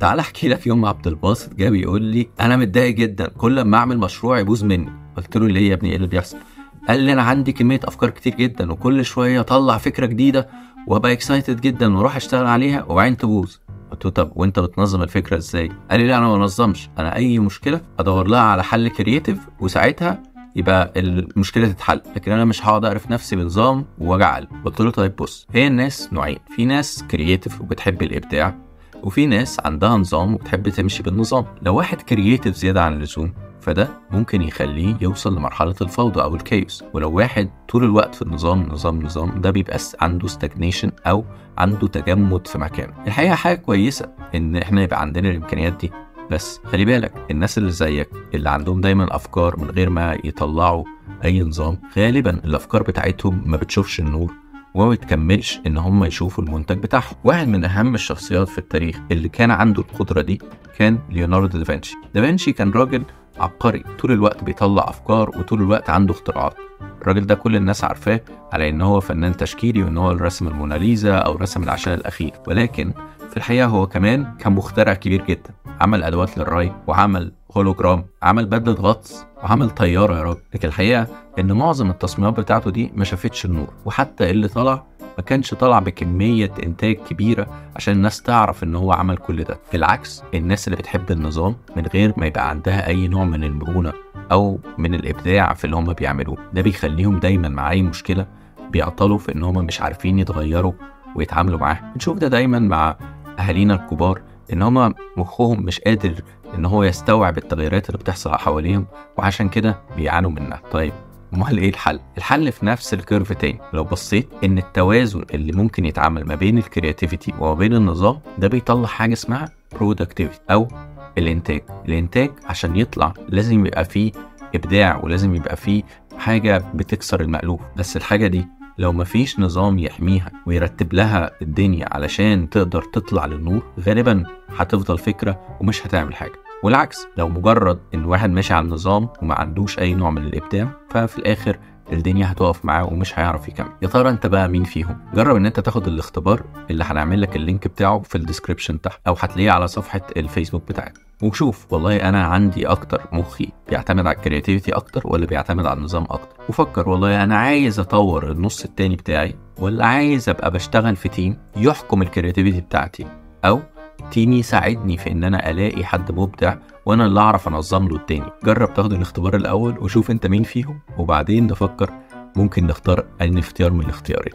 تعال احكي لك. يوم عبد الباسط جه بيقول لي انا متضايق جدا، كل ما اعمل مشروع يبوظ مني. قلت له ليه يا ابني، ايه اللي بيحصل؟ قال لي انا عندي كميه افكار كتير جدا، وكل شويه اطلع فكره جديده وابقى اكسايتد جدا واروح اشتغل عليها وبعدين تبوظ. قلت له طب وانت بتنظم الفكره ازاي؟ قال لي لا انا ما بنظمش، انا اي مشكله ادور لها على حل كرييتيف وساعتها يبقى المشكله تتحل، لكن انا مش هقعد اعرف نفسي بنظام ووجع قلب. قلت له طيب بص، هي الناس نوعين، في ناس كرييتيف وبتحب الابداع، وفي ناس عندها نظام وبتحب تمشي بالنظام. لو واحد كرييتيف زياده عن اللزوم فده ممكن يخليه يوصل لمرحله الفوضى او الكيوس، ولو واحد طول الوقت في النظام نظام نظام ده بيبقى عنده ستاجنيشن او عنده تجمد في مكانه. الحقيقه حاجه كويسه ان احنا يبقى عندنا الامكانيات دي، بس خلي بالك الناس اللي زيك اللي عندهم دايما افكار من غير ما يطلعوا اي نظام، غالبا الافكار بتاعتهم ما بتشوفش النور وما بتكملش ان هم يشوفوا المنتج بتاعهم. واحد من اهم الشخصيات في التاريخ اللي كان عنده القدره دي كان ليوناردو دافنشي. دافنشي كان راجل عبقري، طول الوقت بيطلع افكار وطول الوقت عنده اختراعات. الراجل ده كل الناس عارفاه على ان هو فنان تشكيلي وان هو رسم الموناليزا او رسم العشاء الاخير، ولكن في الحقيقه هو كمان كان مخترع كبير جدا. عمل ادوات للري، وعمل هولوجرام، عمل بدله غطس، وعمل طياره يا راجل. لكن الحقيقه ان معظم التصميمات بتاعته دي ما شافتش النور، وحتى اللي طلع ما كانش طلع بكميه انتاج كبيره عشان الناس تعرف ان هو عمل كل ده. بالعكس، الناس اللي بتحب النظام من غير ما يبقى عندها اي نوع من المرونه او من الابداع في اللي هم بيعملوه، ده بيخليهم دايما مع اي مشكله بيعطلوا في ان هم مش عارفين يتغيروا ويتعاملوا معاها. بنشوف ده دايما مع اهالينا الكبار، ان هم مخهم مش قادر ان هو يستوعب التغيرات اللي بتحصل حواليهم، وعشان كده بيعانوا منها. طيب امال ايه الحل؟ الحل في نفس الكيرف تاني. لو بصيت ان التوازن اللي ممكن يتعمل ما بين الكرياتيفيتي وما بين النظام ده بيطلع حاجه اسمها برودكتيفيتي او الانتاج عشان يطلع لازم يبقى فيه ابداع ولازم يبقى فيه حاجه بتكسر المألوف. بس الحاجه دي لو مفيش نظام يحميها ويرتب لها الدنيا علشان تقدر تطلع للنور، غالبا هتفضل فكره ومش هتعمل حاجه. والعكس، لو مجرد ان واحد ماشي على النظام وما عندوش اي نوع من الابداع، ففي الاخر الدنيا هتقف معاه ومش هيعرف يكمل. يا ترى انت بقى مين فيهم؟ جرب ان انت تاخد الاختبار اللي هنعمل لك اللينك بتاعه في الديسكريبشن تحت، او هتلاقيه على صفحه الفيسبوك بتاعك، وشوف والله انا عندي اكتر مخي بيعتمد على الكرياتيفيتي اكتر ولا بيعتمد على النظام اكتر. وفكر والله انا عايز اطور النص التاني بتاعي ولا عايز ابقى بشتغل في تيم يحكم الكرياتيفيتي بتاعتي، او تيم يساعدني في ان انا الاقي حد مبدع وانا اللي اعرف انظم له التاني. جرب تاخد الاختبار الاول وشوف انت مين فيهم، وبعدين نفكر ممكن نختار اي اختيار من الاختيارين.